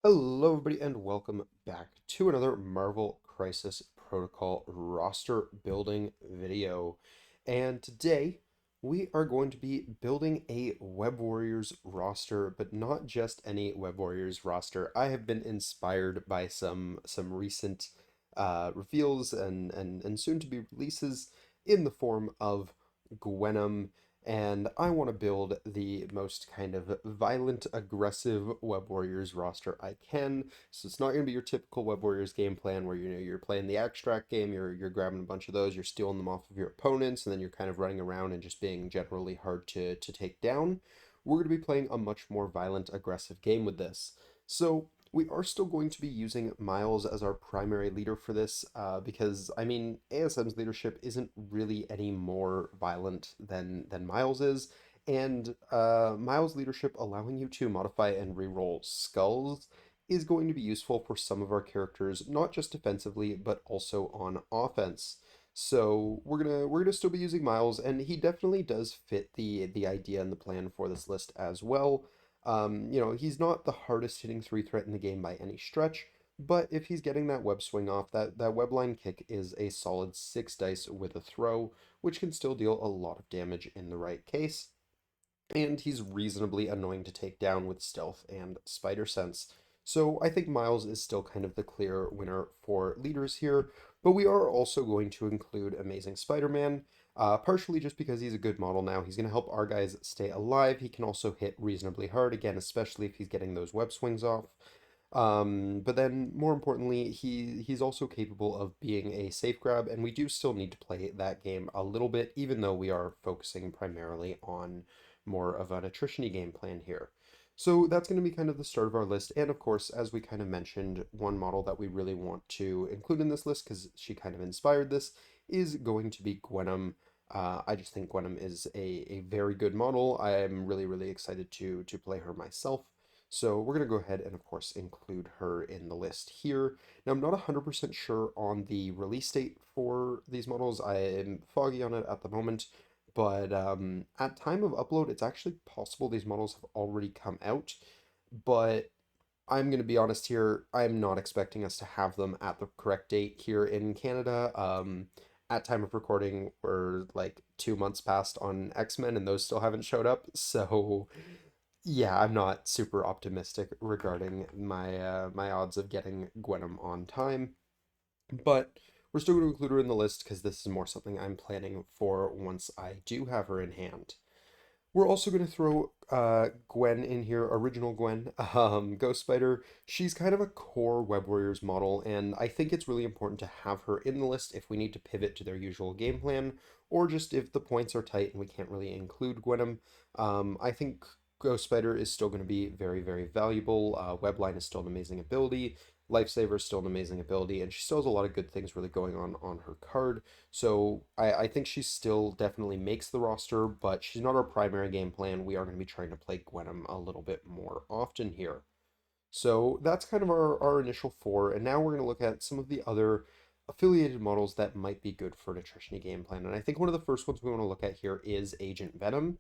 Hello, everybody, and welcome back to another Marvel Crisis Protocol roster building video. And today we are going to be building a Web Warriors roster, but not just any Web Warriors roster. I have been inspired by some recent reveals and soon to be releases in the form of Gwenom, and I want to build the most kind of violent, aggressive Web Warriors roster I can. So it's not going to be your typical Web Warriors game plan where you're playing the extract game, you're grabbing a bunch of those, you're stealing them off of your opponents, and then you're kind of running around and just being generally hard to take down. We're going to be playing a much more violent, aggressive game with this. So we are still going to be using Miles as our primary leader for this, because I mean ASM's leadership isn't really any more violent than Miles is, and Miles' leadership allowing you to modify and reroll skulls is going to be useful for some of our characters, not just defensively but also on offense. So we're gonna still be using Miles, and he definitely does fit the idea and the plan for this list as well. He's not the hardest hitting three threat in the game by any stretch, but if he's getting that web swing off, that web line kick is a solid 6 dice with a throw, which can still deal a lot of damage in the right case. And he's reasonably annoying to take down with stealth and spider sense. So I think Miles is still kind of the clear winner for leaders here, but we are also going to include Amazing Spider-Man, partially just because he's a good model now. He's going to help our guys stay alive. He can also hit reasonably hard, again, especially if he's getting those web swings off. But then more importantly, he's also capable of being a safe grab, and we do still need to play that game a little bit, even though we are focusing primarily on more of an attrition-y game plan here. So that's going to be kind of the start of our list. And of course, as we kind of mentioned, one model that we really want to include in this list, because she kind of inspired this, is going to be Gwenom. I just think Gwenom is a very good model. I am really, really excited to play her myself. So we're going to go ahead and, of course, include her in the list here. Now, I'm not 100% sure on the release date for these models. I am foggy on it at the moment, but at time of upload, it's actually possible these models have already come out. But I'm going to be honest here, I'm not expecting us to have them at the correct date here in Canada. At time of recording, we're like 2 months past on X-Men, and those still haven't showed up. So yeah, I'm not super optimistic regarding my odds of getting Gwenom on time, but we're still going to include her in the list because this is more something I'm planning for once I do have her in hand. We're also going to throw Gwen in here, original Gwen, Ghost Spider. She's kind of a core Web Warriors model, and I think it's really important to have her in the list if we need to pivot to their usual game plan, or just if the points are tight and we can't really include Gwenom. I think Ghost Spider is still going to be very, very valuable. Webline is still an amazing ability. Lifesaver is still an amazing ability, and she still has a lot of good things really going on her card. So I think she still definitely makes the roster, but she's not our primary game plan. We are going to be trying to play Gwenom a little bit more often here. So that's kind of our initial four, and now we're going to look at some of the other affiliated models that might be good for an attrition game plan. And I think one of the first ones we want to look at here is Agent Venom.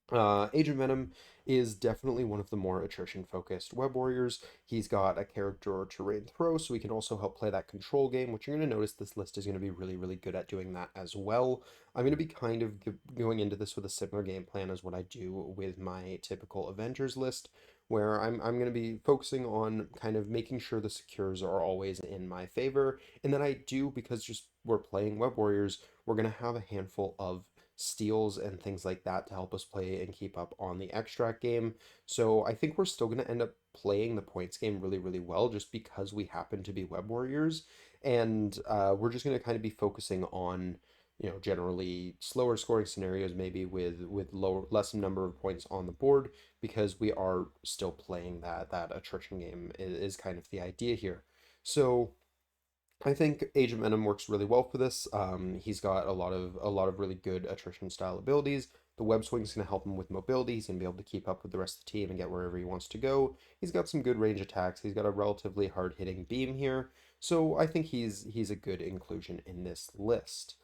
Agent Venom is definitely one of the more attrition-focused Web Warriors. He's got a character or terrain throw, so he can also help play that control game, which you're going to notice this list is going to be really, really good at doing that as well. I'm going to be kind of going into this with a similar game plan as what I do with my typical Avengers list, where I'm going to be focusing on kind of making sure the secures are always in my favor. And then I do, because just we're playing Web Warriors, we're going to have a handful of steals and things like that to help us play and keep up on the extract game. So I think we're still going to end up playing the points game really, really well just because we happen to be Web Warriors. And we're just going to kind of be focusing on, generally slower scoring scenarios, maybe with less number of points on the board, because we are still playing that attrition game is kind of the idea here. So I think Agent Venom works really well for this. He's got a lot of really good attrition style abilities. The web swing is going to help him with mobility. He's going to be able to keep up with the rest of the team and get wherever he wants to go. He's got some good range attacks. He's got a relatively hard hitting beam here. So I think he's a good inclusion in this list.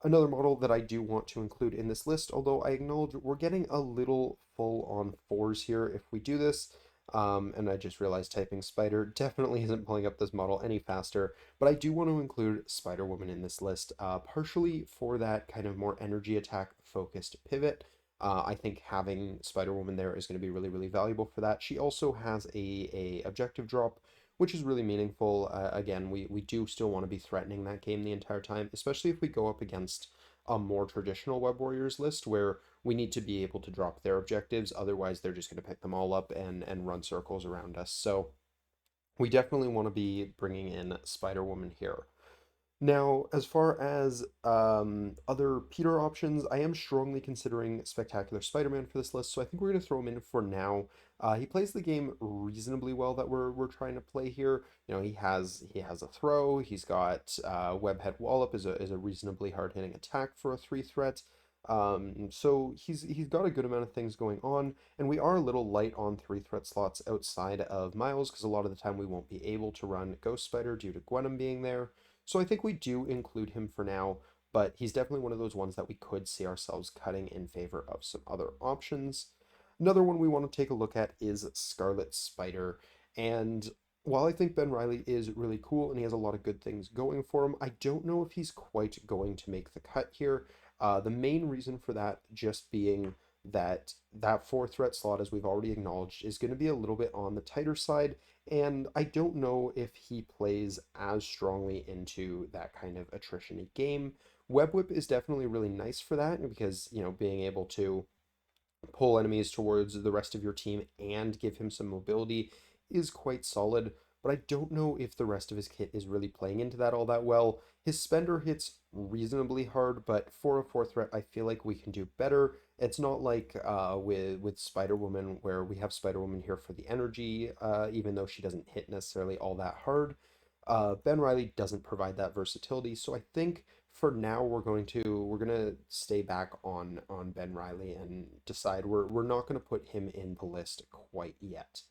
Another model that I do want to include in this list, although I acknowledge we're getting a little full on fours here if we do this. And I just realized typing spider definitely isn't pulling up this model any faster, but I do want to include Spider-Woman in this list, partially for that kind of more energy attack focused pivot. I think having Spider-Woman there is going to be really, really valuable for that. She also has a objective drop, which is really meaningful. Again, we do still want to be threatening that game the entire time, especially if we go up against a more traditional Web Warriors list where we need to be able to drop their objectives. Otherwise, they're just going to pick them all up and run circles around us. So we definitely want to be bringing in Spider Woman here. Now, as far as other Peter options, I am strongly considering Spectacular Spider-Man for this list, so I think we're going to throw him in for now. He plays the game reasonably well that we're trying to play here. You know, he has a throw. He's got Webhead Wallop is a reasonably hard-hitting attack for a 3 threat. So he's got a good amount of things going on, and we are a little light on 3 threat slots outside of Miles because a lot of the time we won't be able to run Ghost Spider due to Gwenom being there. So I think we do include him for now, but he's definitely one of those ones that we could see ourselves cutting in favor of some other options. Another one we want to take a look at is Scarlet Spider. And while I think Ben Riley is really cool and he has a lot of good things going for him, I don't know if he's quite going to make the cut here. The main reason for that just being that 4 threat slot, as we've already acknowledged, is going to be a little bit on the tighter side, and I don't know if he plays as strongly into that kind of attrition game. Web Whip is definitely really nice for that because, you know, being able to pull enemies towards the rest of your team and give him some mobility is quite solid, but I don't know if the rest of his kit is really playing into that all that well. His spender hits reasonably hard, but for a 4 threat, I feel like we can do better. It's not like with Spider Woman where we have Spider Woman here for the energy, even though she doesn't hit necessarily all that hard. Ben Riley doesn't provide that versatility, so I think for now we're gonna stay back on Ben Riley and decide we're not gonna put him in the list quite yet.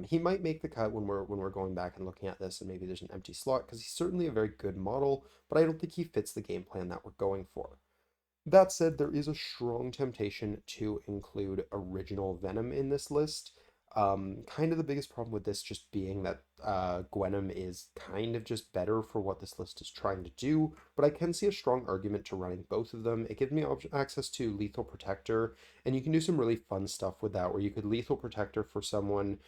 He might make the cut when we're going back and looking at this, and maybe there's an empty slot because he's certainly a very good model, but I don't think he fits the game plan that we're going for. That said, there is a strong temptation to include original Venom in this list. Kind of the biggest problem with this just being that Gwenom is kind of just better for what this list is trying to do, but I can see a strong argument to running both of them. It gives me access to Lethal Protector, and you can do some really fun stuff with that, where you could Lethal Protector for someone,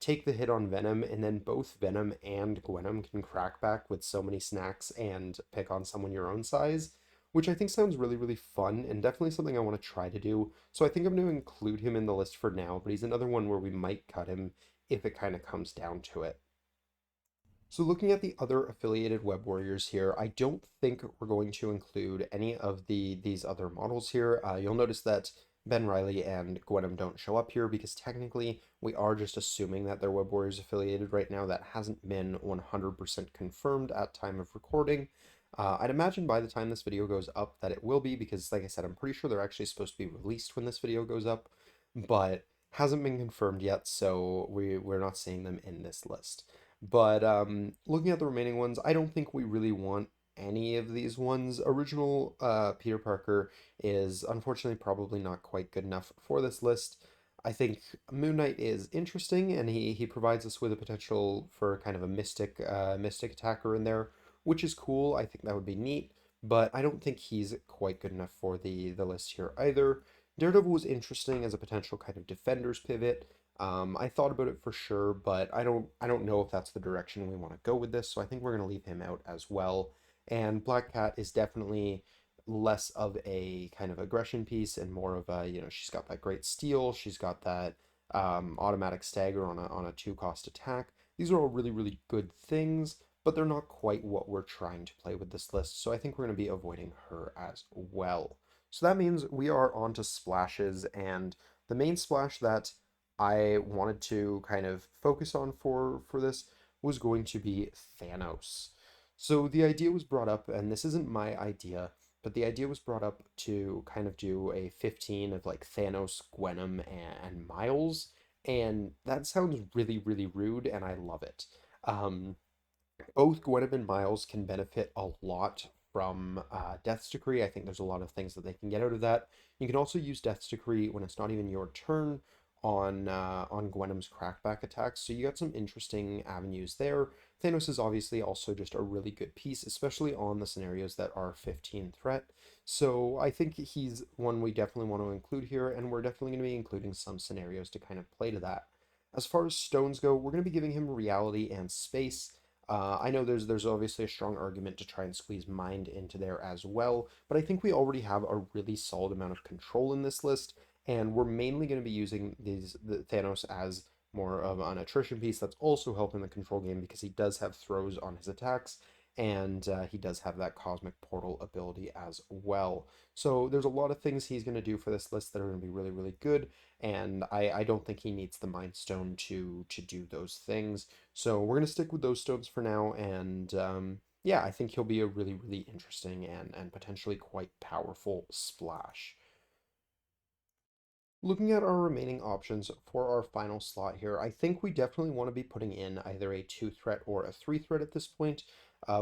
take the hit on Venom, and then both Venom and Gwenom can crack back with so many snacks and pick on someone your own size, which I think sounds really, really fun and definitely something I want to try to do. So I think I'm going to include him in the list for now, but he's another one where we might cut him if it kind of comes down to it. So looking at the other affiliated web warriors here, I don't think we're going to include any of these other models here. You'll notice that Ben Riley and Gwenom don't show up here because technically we are just assuming that they're web warriors affiliated right now. That hasn't been 100% confirmed at time of recording. I'd imagine by the time this video goes up that it will be because, like I said, I'm pretty sure they're actually supposed to be released when this video goes up, but hasn't been confirmed yet, so we're not seeing them in this list. But looking at the remaining ones, I don't think we really want any of these ones. Original Peter Parker is unfortunately probably not quite good enough for this list. I think Moon Knight is interesting, and he provides us with a potential for kind of a mystic attacker in there, which is cool. I think that would be neat, but I don't think he's quite good enough for the list here either. Daredevil was interesting as a potential kind of defender's pivot. I thought about it for sure, but I don't know if that's the direction we want to go with this, so I think we're going to leave him out as well. And Black Cat is definitely less of a kind of aggression piece and more of a, you know, she's got that great steal, she's got that automatic stagger on a 2 cost attack. These are all really, really good things, but they're not quite what we're trying to play with this list, so I think we're going to be avoiding her as well. So that means we are on to splashes, and the main splash that I wanted to kind of focus on for this was going to be Thanos. So the idea was brought up, and this isn't my idea, but the idea was brought up to kind of do a 15 of like Thanos, Gwenom, and Miles, and that sounds really, really rude, and I love it. Um, Both Gwenom and Miles can benefit a lot from Death's Decree. I think there's a lot of things that they can get out of that. You can also use Death's Decree when it's not even your turn, on Gwenom's crackback attacks. So you got some interesting avenues there. Thanos is obviously also just a really good piece, especially on the scenarios that are 15 threat. So I think he's one we definitely want to include here, and we're definitely going to be including some scenarios to kind of play to that. As far as stones go, we're going to be giving him reality and space. I know there's obviously a strong argument to try and squeeze mind into there as well, but I think we already have a really solid amount of control in this list, and we're mainly going to be using the Thanos as more of an attrition piece that's also helping the control game because he does have throws on his attacks, and he does have that cosmic portal ability as well. So there's a lot of things he's going to do for this list that are going to be really, really good, and I don't think he needs the Mind Stone to do those things. So we're going to stick with those stones for now, and yeah, I think he'll be a really, really interesting and potentially quite powerful splash. Looking at our remaining options for our final slot here, I think we definitely want to be putting in either a 2 threat or a 3 threat at this point.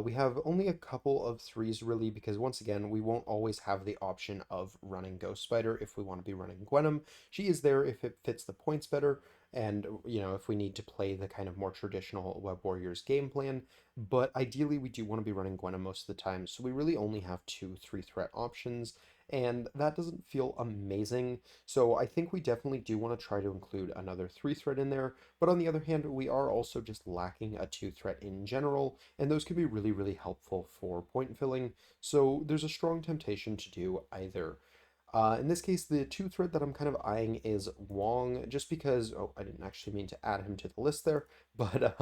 We have only a couple of threes really because once again, we won't always have the option of running Ghost Spider if we want to be running Gwenom. She is there if it fits the points better and if we need to play the kind of more traditional Web Warriors game plan. But ideally, we do want to be running Gwenom most of the time, so we really only have two 3 threat options, and that doesn't feel amazing. So I think we definitely do want to try to include another 3 threat in there, but on the other hand, we are also just lacking a 2 threat in general, and those can be really, really helpful for point filling. So there's a strong temptation to do either. In this case, the 2 threat that I'm kind of eyeing is Wong, just because, oh, I didn't actually mean to add him to the list there, but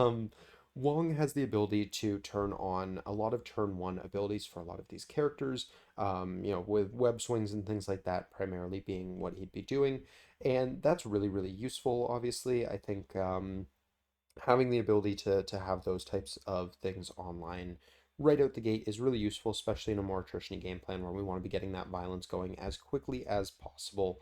Wong has the ability to turn on a lot of turn one abilities for a lot of these characters, with web swings and things like that, primarily being what he'd be doing. And that's really, really useful, obviously. I think having the ability to have those types of things online right out the gate is really useful, especially in a more attrition game plan where we want to be getting that violence going as quickly as possible.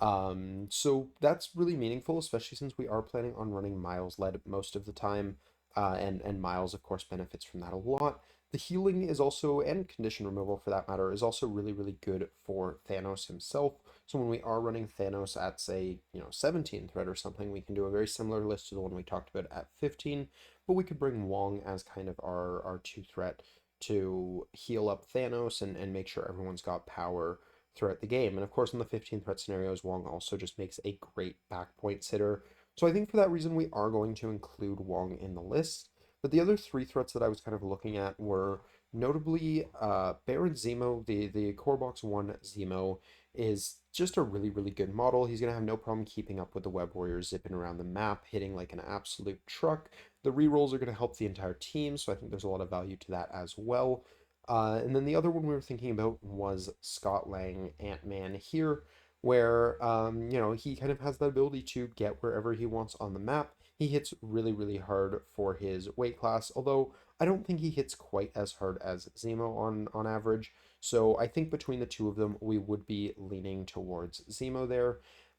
So that's really meaningful, especially since we are planning on running Miles led most of the time, and Miles, of course, benefits from that a lot. The healing is also, and condition removal for that matter, is also really, really good for Thanos himself. So when we are running Thanos at, say, 17 threat or something, we can do a very similar list to the one we talked about at 15, but we could bring Wong as kind of our 2 threat to heal up Thanos and make sure everyone's got power throughout the game. And of course, in the 15 threat scenarios, Wong also just makes a great back point sitter. So I think for that reason, we are going to include Wong in the list. But the other 3 threats that I was kind of looking at were notably Baron Zemo, the Core Box 1 Zemo, is just a really, really good model. He's going to have no problem keeping up with the Web Warriors zipping around the map, hitting like an absolute truck. The rerolls are going to help the entire team, so I think there's a lot of value to that as well. And then the other one we were thinking about was Scott Lang, Ant-Man here, where he kind of has the ability to get wherever he wants on the map. He hits really, really hard for his weight class, although I don't think he hits quite as hard as Zemo on average. So I think between the two of them, we would be leaning towards Zemo there.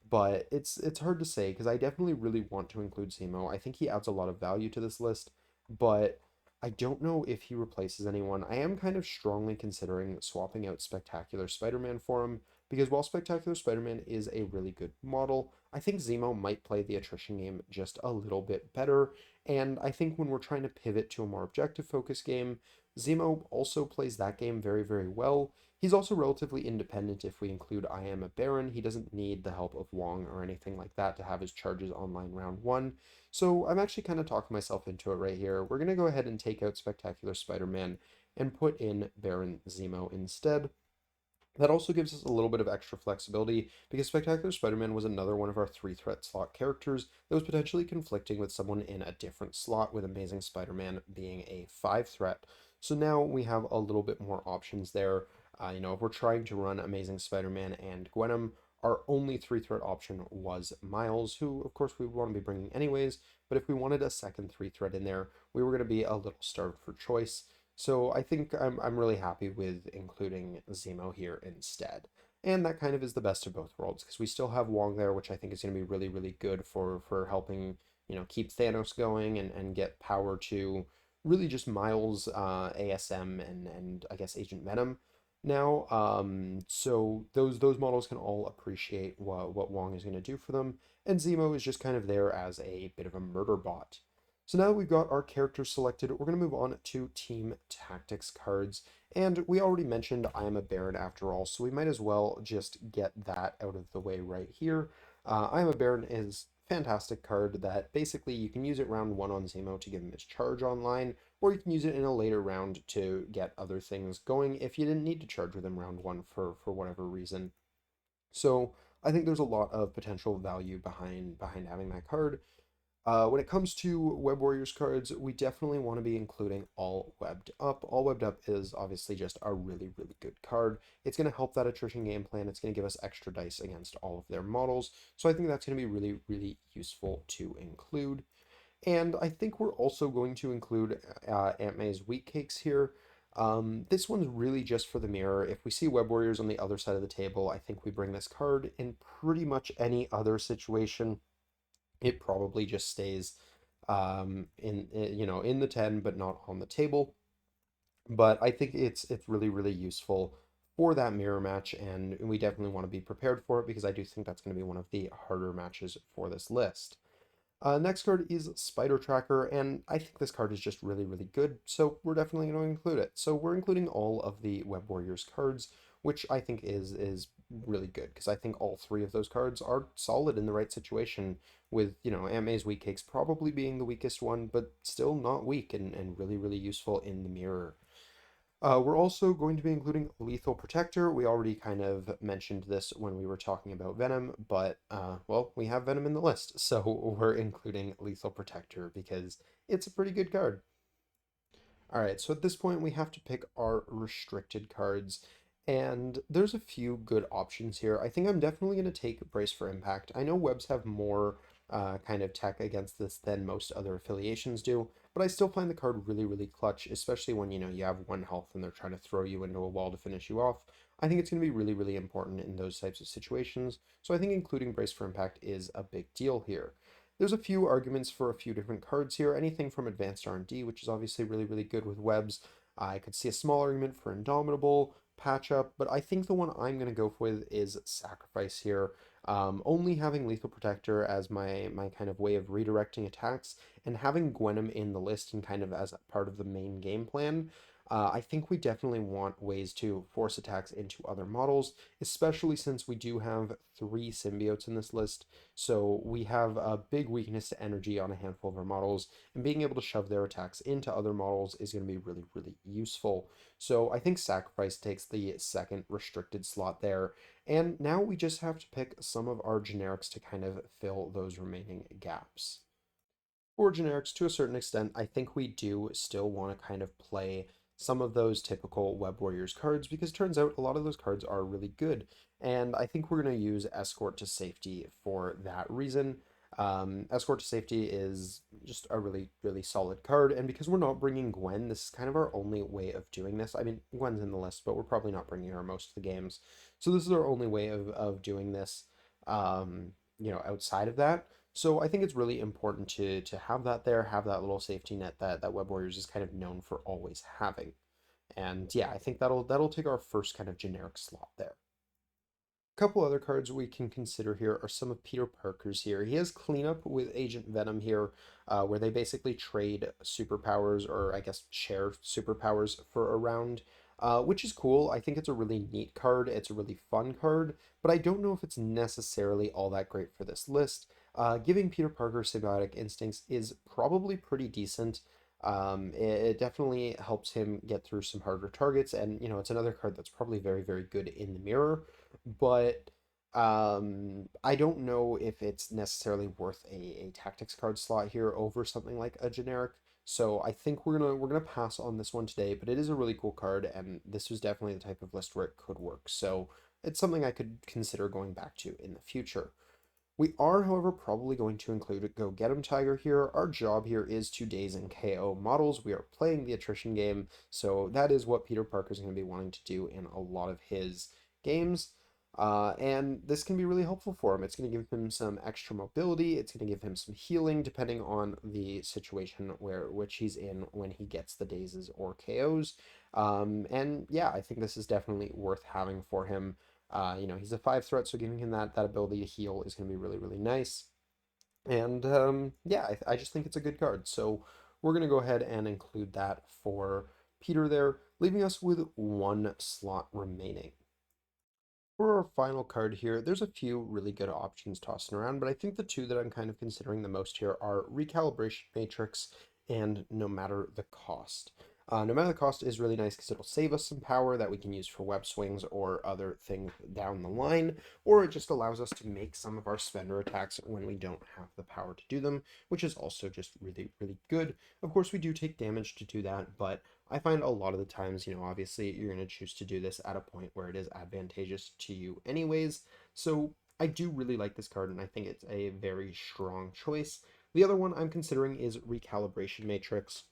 But it's hard to say because I definitely really want to include Zemo. I think he adds a lot of value to this list, but I don't know if he replaces anyone. I am kind of strongly considering swapping out Spectacular Spider-Man for him because while Spectacular Spider-Man is a really good model, I think Zemo might play the attrition game just a little bit better. And I think when we're trying to pivot to a more objective focus game, Zemo also plays that game very, very well. He's also relatively independent if we include I Am a Baron. He doesn't need the help of Wong or anything like that to have his charges online round one. So I'm actually kind of talking myself into it right here. We're going to go ahead and take out Spectacular Spider-Man and put in Baron Zemo instead. That also gives us a little bit of extra flexibility because Spectacular Spider-Man was another one of our 3 threat slot characters that was potentially conflicting with someone in a different slot, with Amazing Spider-Man being a 5 threat. So now we have a little bit more options there. If we're trying to run Amazing Spider-Man and Gwenom, our only 3 threat option was Miles, who of course we want to be bringing anyways, but if we wanted a second 3 threat in there, we were going to be a little starved for choice. So I think I'm really happy with including Zemo here instead. And that kind of is the best of both worlds because we still have Wong there, which I think is going to be really, really good for helping, keep Thanos going and get power to really just Miles, ASM, and I guess Agent Venom now. So those models can all appreciate what Wong is going to do for them. and Zemo is just kind of there as a bit of a murder bot. So now that we've got our characters selected, we're going to move on to team tactics cards. And we already mentioned I am a Baron after all, so we might as well just get that out of the way right here. I am a Baron is fantastic card that basically you can use it round one on Zemo to give him his charge online, or you can use it in a later round to get other things going if you didn't need to charge with him round one for whatever reason. So I think there's a lot of potential value behind having that card. When it comes to Web Warriors cards, we definitely want to be including All Webbed Up. All Webbed Up is obviously just a really, really good card. It's going to help that attrition game plan. It's going to give us extra dice against all of their models. So I think that's going to be really, really useful to include. And I think we're also going to include Aunt May's Wheat Cakes here. This one's really just for the mirror. If we see Web Warriors on the other side of the table, I think we bring this card in pretty much any other situation. It probably just stays in the 10 but not on the table. But I think it's really really useful for that mirror match, and we definitely want to be prepared for it because I do think that's going to be one of the harder matches for this list. Next card is Spider Tracker, and I think this card is just really, really good, so we're definitely going to include it. So we're including all of the Web Warriors cards, which I think is really good, because I think all three of those cards are solid in the right situation, with, Aunt May's Wheat Cakes probably being the weakest one, but still not weak and really, really useful in the mirror. We're also going to be including Lethal Protector. We already kind of mentioned this when we were talking about Venom, but, well, we have Venom in the list, so we're including Lethal Protector because it's a pretty good card. All right, so at this point we have to pick our restricted cards, and there's a few good options here. I think I'm definitely going to take Brace for Impact. I know Webs have more kind of tech against this than most other affiliations do, but I still find the card really, really clutch, especially when, you have one health and they're trying to throw you into a wall to finish you off. I think it's going to be really, really important in those types of situations, so I think including Brace for Impact is a big deal here. There's a few arguments for a few different cards here. Anything from Advanced R&D, which is obviously really, really good with webs. I could see a small argument for Indomitable, Patch Up, but I think the one I'm going to go with is Sacrifice here. Only having Lethal Protector as my kind of way of redirecting attacks, and having Gwenom in the list and kind of as a part of the main game plan, I think we definitely want ways to force attacks into other models, especially since we do have three symbiotes in this list. So we have a big weakness to energy on a handful of our models, and being able to shove their attacks into other models is going to be really, really useful. So I think Sacrifice takes the second restricted slot there. And now we just have to pick some of our generics to kind of fill those remaining gaps. For generics, to a certain extent, I think we do still want to kind of play some of those typical Web Warriors cards because it turns out a lot of those cards are really good. And I think we're going to use Escort to Safety for that reason. Escort to Safety is just a really, really solid card. And because we're not bringing Gwen, this is kind of our only way of doing this. I mean, Gwen's in the list, but we're probably not bringing her most of the games. So this is our only way of doing this, outside of that. So I think it's really important to have that there, have that little safety net that Web Warriors is kind of known for always having. And yeah, I think that'll take our first kind of generic slot there. A couple other cards we can consider here are some of Peter Parker's here. He has Cleanup with Agent Venom here, where they basically trade superpowers, or I guess share superpowers for a round, which is cool. I think it's a really neat card. It's a really fun card, but I don't know if it's necessarily all that great for this list. Giving Peter Parker Symbiotic Instincts is probably pretty decent. It definitely helps him get through some harder targets, and it's another card that's probably very, very good in the mirror, but I don't know if it's necessarily worth a tactics card slot here over something like a generic. So I think we're gonna pass on this one today, but it is a really cool card, and this was definitely the type of list where it could work. So it's something I could consider going back to in the future. We are, however, probably going to include a Go Get 'em Tiger here. Our job here is to daze and KO models. We are playing the attrition game, so that is what Peter Parker is going to be wanting to do in a lot of his games. And this can be really helpful for him. It's going to give him some extra mobility. It's going to give him some healing depending on the situation which he's in when he gets the dazes or KOs. And yeah, I think this is definitely worth having for him. He's a 5 threat, so giving him that ability to heal is going to be really, really nice. And yeah, I just think it's a good card. So we're going to go ahead and include that for Peter there, leaving us with one slot remaining. For our final card here, there's a few really good options tossing around, but I think the two that I'm kind of considering the most here are Recalibration Matrix and No Matter the Cost. No Matter the Cost is really nice because it'll save us some power that we can use for web swings or other things down the line, or it just allows us to make some of our spender attacks when we don't have the power to do them, which is also just really, really good. Of course, we do take damage to do that, but I find a lot of the times, obviously you're going to choose to do this at a point where it is advantageous to you anyways. So I do really like this card and I think it's a very strong choice. The other one I'm considering is Recalibration Matrix,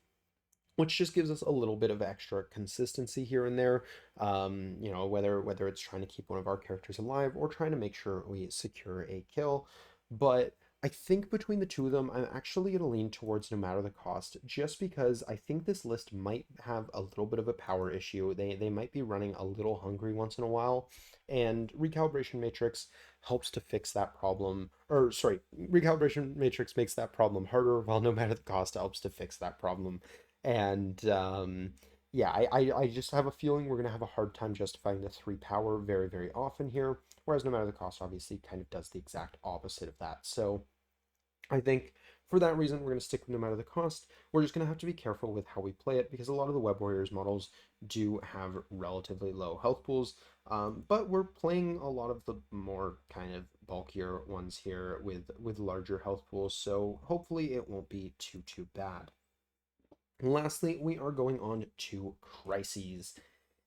which just gives us a little bit of extra consistency here and there. Whether it's trying to keep one of our characters alive or trying to make sure we secure a kill. But I think between the two of them, I'm actually going to lean towards No Matter the Cost, just because I think this list might have a little bit of a power issue. They might be running a little hungry once in a while, and Recalibration Matrix helps to fix that problem. Or sorry, Recalibration Matrix makes that problem harder, while No Matter the Cost helps to fix that problem. And yeah, I just have a feeling we're going to have a hard time justifying the three power very, very often here. Whereas No Matter the Cost obviously kind of does the exact opposite of that. So I think for that reason, we're going to stick with No Matter the Cost. We're just going to have to be careful with how we play it because a lot of the Web Warriors models do have relatively low health pools. But we're playing a lot of the more kind of bulkier ones here with larger health pools. So hopefully it won't be too bad. Lastly, we are going on to crises.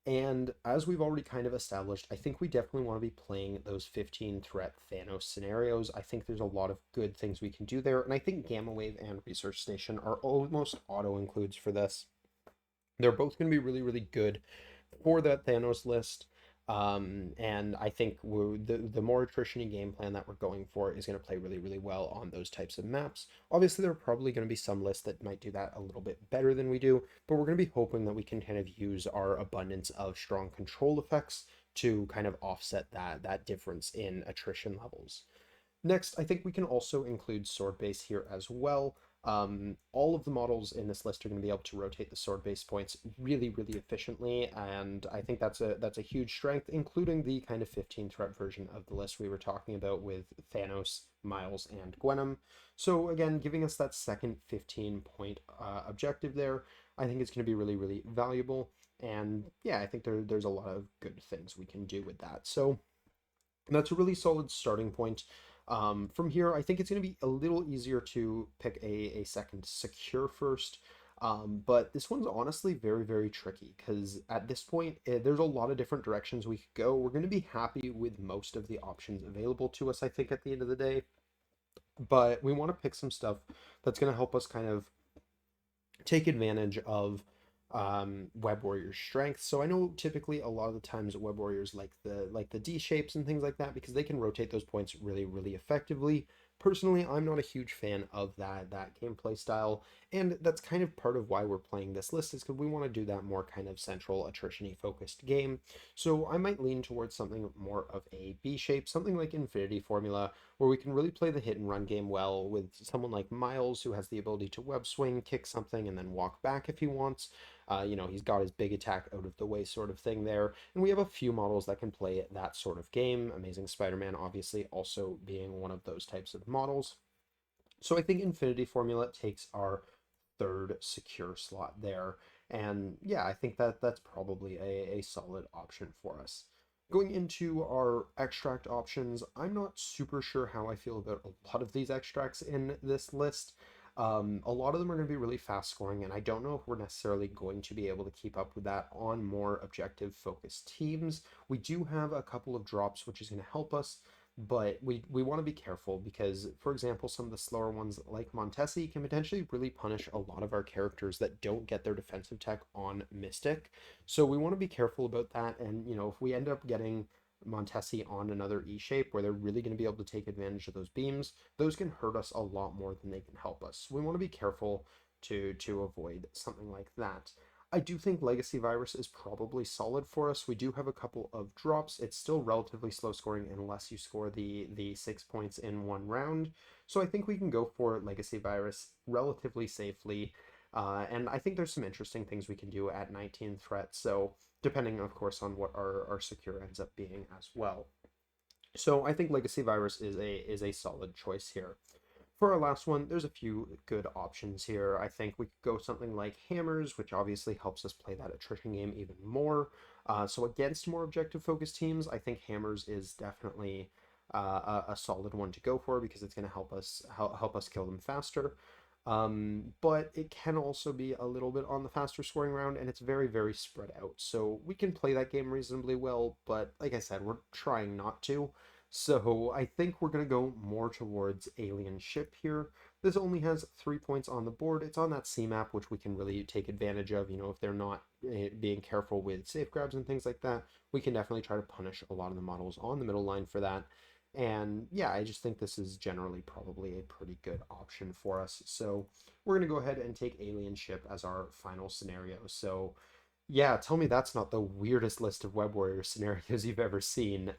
And as we've already kind of established, I think we definitely want to be playing those 15 threat Thanos scenarios. I think there's a lot of good things we can do there. And I think Gamma Wave and Research Station are almost auto includes for this. They're both going to be really, really good for that Thanos list. And I think the more attrition game plan that we're going for is going to play really, really well on those types of maps. Obviously, there are probably going to be some lists that might do that a little bit better than we do, but we're going to be hoping that we can kind of use our abundance of strong control effects to kind of offset that difference in attrition levels. Next, I think we can also include sword base here as well. All of the models in this list are going to be able to rotate the sword base points really, really efficiently, and I think that's a huge strength, including the kind of 15 threat version of the list we were talking about with Thanos, Miles, and Gwenom. So again, giving us that second 15-point objective there, I think it's going to be really, really valuable. And yeah, I think there's a lot of good things we can do with that. So that's a really solid starting point. From here, I think it's going to be a little easier to pick a second secure first. But this one's honestly very, very tricky because at this point, there's a lot of different directions we could go. We're going to be happy with most of the options available to us, I think, at the end of the day. But we want to pick some stuff that's going to help us kind of take advantage of Web Warrior's strength. So I know typically a lot of the times Web Warriors like the D shapes and things like that because they can rotate those points really, really effectively. Personally, I'm not a huge fan of that gameplay style, and that's kind of part of why we're playing this list is because we want to do that more kind of central attrition-y focused game. So I might lean towards something more of a B shape, something like Infinity Formula, where we can really play the hit and run game well with someone like Miles who has the ability to web swing, kick something, and then walk back if he wants. He's got his big attack out of the way sort of thing there. And we have a few models that can play that sort of game. Amazing Spider-Man obviously also being one of those types of models. So I think Infinity Formula takes our third secure slot there. And yeah, I think that's probably a solid option for us. Going into our extract options, I'm not super sure how I feel about a lot of these extracts in this list. A lot of them are going to be really fast scoring, and I don't know if we're necessarily going to be able to keep up with that on more objective focused teams. We do have a couple of drops, which is going to help us, but we want to be careful because, for example, some of the slower ones like Montesi can potentially really punish a lot of our characters that don't get their defensive tech on Mystic. So we want to be careful about that. And, if we end up getting Montesi on another E shape where they're really going to be able to take advantage of those beams, those can hurt us a lot more than they can help us. We want to be careful to avoid something like that. I do think Legacy Virus is probably solid for us. We do have a couple of drops. It's still relatively slow scoring unless you score the 6 points in one round. So I think we can go for Legacy Virus relatively safely. And I think there's some interesting things we can do at 19 threat. So depending, of course, on what our secure ends up being as well. So I think Legacy Virus is a solid choice here. For our last one, there's a few good options here. I think we could go something like Hammers, which obviously helps us play that attrition game even more. So against more objective focused teams, I think Hammers is definitely a solid one to go for because it's going to help us kill them faster. But it can also be a little bit on the faster scoring round, and it's very, very spread out. So we can play that game reasonably well, but like I said, we're trying not to. So I think we're going to go more towards Alien Ship here. This only has 3 points on the board. It's on that C map, which we can really take advantage of. You know, if they're not being careful with safe grabs and things like that, we can definitely try to punish a lot of the models on the middle line for that. And yeah, I just think this is generally probably a pretty good option for us. So we're going to go ahead and take Alien Ship as our final scenario. So yeah, tell me that's not the weirdest list of Web Warrior scenarios you've ever seen.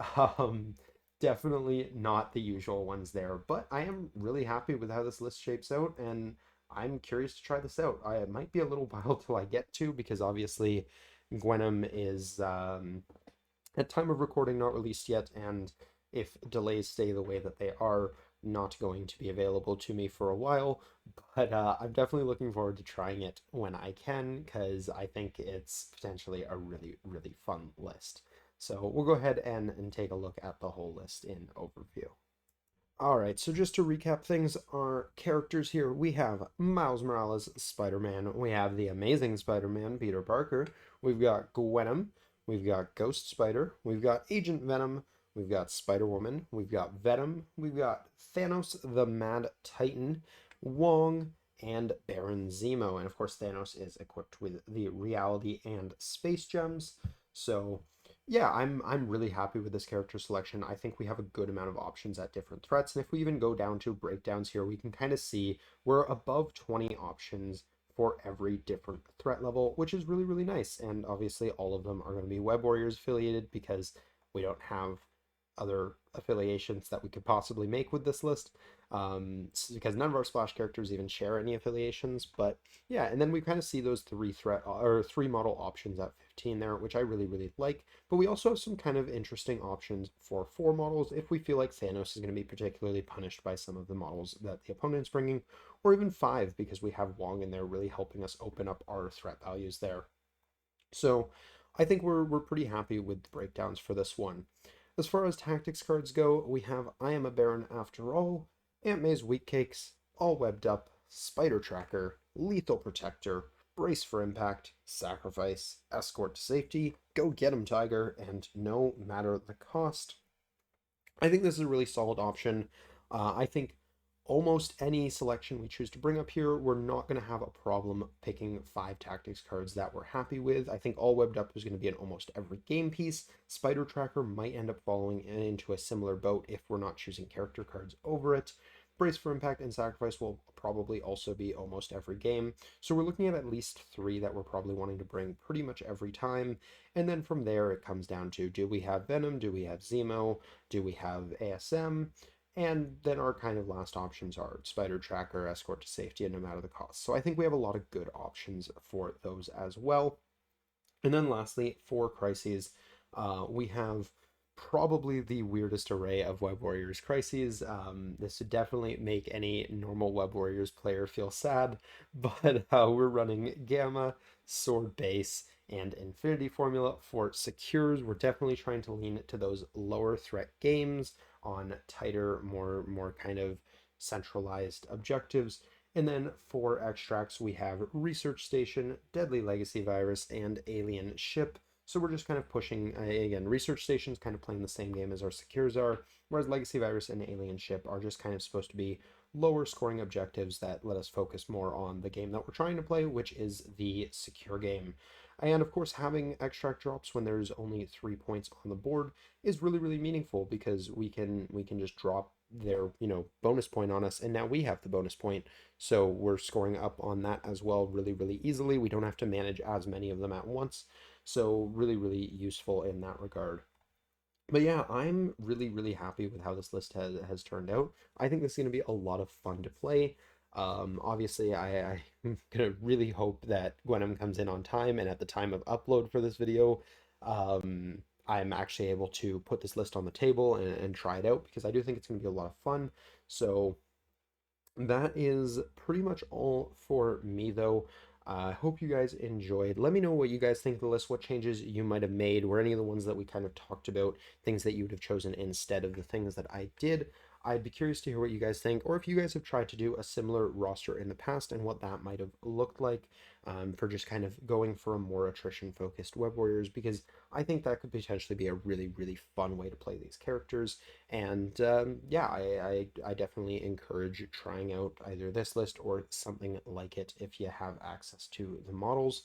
Definitely not the usual ones there, but I am really happy with how this list shapes out, and I'm curious to try this out. It might be a little while till I get to, because obviously Gwenom is at time of recording not released yet, and if delays stay the way that they are, not going to be available to me for a while. But I'm definitely looking forward to trying it when I can, because I think it's potentially a really, really fun list. So we'll go ahead and take a look at the whole list in overview. All right, so just to recap things, our characters here, we have Miles Morales, Spider-Man, we have the Amazing Spider-Man, Peter Parker, we've got Gwenom, we've got Ghost Spider, we've got Agent Venom, we've got Spider-Woman, we've got Venom, we've got Thanos the Mad Titan, Wong, and Baron Zemo. And of course, Thanos is equipped with the Reality and Space Gems. So yeah, I'm really happy with this character selection. I think we have a good amount of options at different threats, and if we even go down to breakdowns here, we can kind of see we're above 20 options for every different threat level, which is really, really nice. And obviously all of them are going to be Web Warriors affiliated because we don't have other affiliations that we could possibly make with this list, because none of our splash characters even share any affiliations. But yeah, and then we kind of see those three model options at 15 there, which I really, really like. But we also have some kind of interesting options for 4 models if we feel like Thanos is going to be particularly punished by some of the models that the opponent's bringing, or even 5 because we have Wong in there really helping us open up our threat values there. So I think we're pretty happy with the breakdowns for this one. As far as tactics cards go, we have I Am a Baron After All, Aunt May's Wheat Cakes, All Webbed Up, Spider Tracker, Lethal Protector, Brace for Impact, Sacrifice, Escort to Safety, Go Get 'em Tiger, and No Matter the Cost. I think this is a really solid option. I think almost any selection we choose to bring up here, we're not going to have a problem picking 5 tactics cards that we're happy with. I think All Webbed Up is going to be in almost every game piece. Spider Tracker might end up falling into a similar boat if we're not choosing character cards over it. Brace for Impact and Sacrifice will probably also be almost every game. So we're looking at least 3 that we're probably wanting to bring pretty much every time. And then from there, it comes down to, do we have Venom? Do we have Zemo? Do we have ASM? And then our kind of last options are Spider Tracker, Escort to Safety, and No Matter the Cost. So I think we have a lot of good options for those as well. And then lastly, for Crises, we have probably the weirdest array of Web Warriors crises. This would definitely make any normal Web Warriors player feel sad, but we're running Gamma, Sword Base, and Infinity Formula for secures. We're definitely trying to lean to those lower threat games on tighter, more kind of centralized objectives. And then for extracts, we have Research Station, Deadly Legacy Virus, and Alien Ship. So we're just kind of pushing, again, Research Station's kind of playing the same game as our secures are, whereas Legacy Virus and Alien Ship are just kind of supposed to be lower scoring objectives that let us focus more on the game that we're trying to play, which is the secure game. And of course, having extract drops when there's only 3 points on the board is really, really meaningful because we can just drop their bonus point on us, and now we have the bonus point, so we're scoring up on that as well really, really easily. We don't have to manage as many of them at once, so really, really useful in that regard. But yeah, I'm really, really happy with how this list has turned out. I think this is going to be a lot of fun to play. Obviously, I'm gonna really hope that Gwenom comes in on time, and at the time of upload for this video, I'm actually able to put this list on the table and try it out because I do think it's going to be a lot of fun. So that is pretty much all for me, though. I hope you guys enjoyed. Let me know what you guys think of the list, what changes you might have made. Were any of the ones that we kind of talked about things that you would have chosen instead of the things that I did? I'd be curious to hear what you guys think, or if you guys have tried to do a similar roster in the past and what that might have looked like for just kind of going for a more attrition focused Web Warriors, because I think that could potentially be a really, really fun way to play these characters. And yeah, I definitely encourage trying out either this list or something like it if you have access to the models,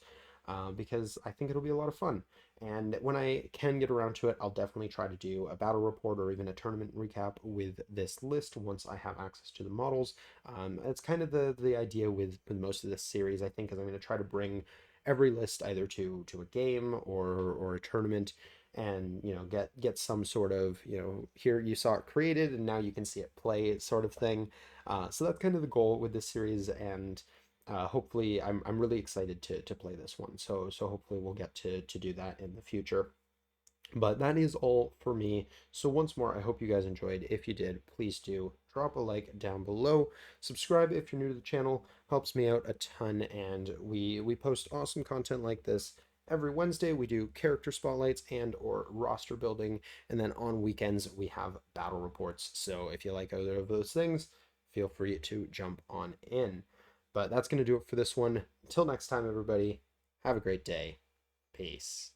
because I think it'll be a lot of fun. And when I can get around to it, I'll definitely try to do a battle report or even a tournament recap with this list once I have access to the models. It's kind of the idea with most of this series, I think, is I'm going to try to bring every list either to a game or a tournament, and get some sort of, here you saw it created and now you can see it play sort of thing. So that's kind of the goal with this series, and hopefully I'm really excited to play this one. So hopefully we'll get to do that in the future. But that is all for me. So once more, I hope you guys enjoyed. If you did, please do drop a like down below. Subscribe if you're new to the channel. Helps me out a ton, and we post awesome content like this every Wednesday. We do character spotlights and or roster building, and then on weekends we have battle reports. So if you like either of those things, feel free to jump on in. But that's going to do it for this one. Until next time, everybody, have a great day. Peace.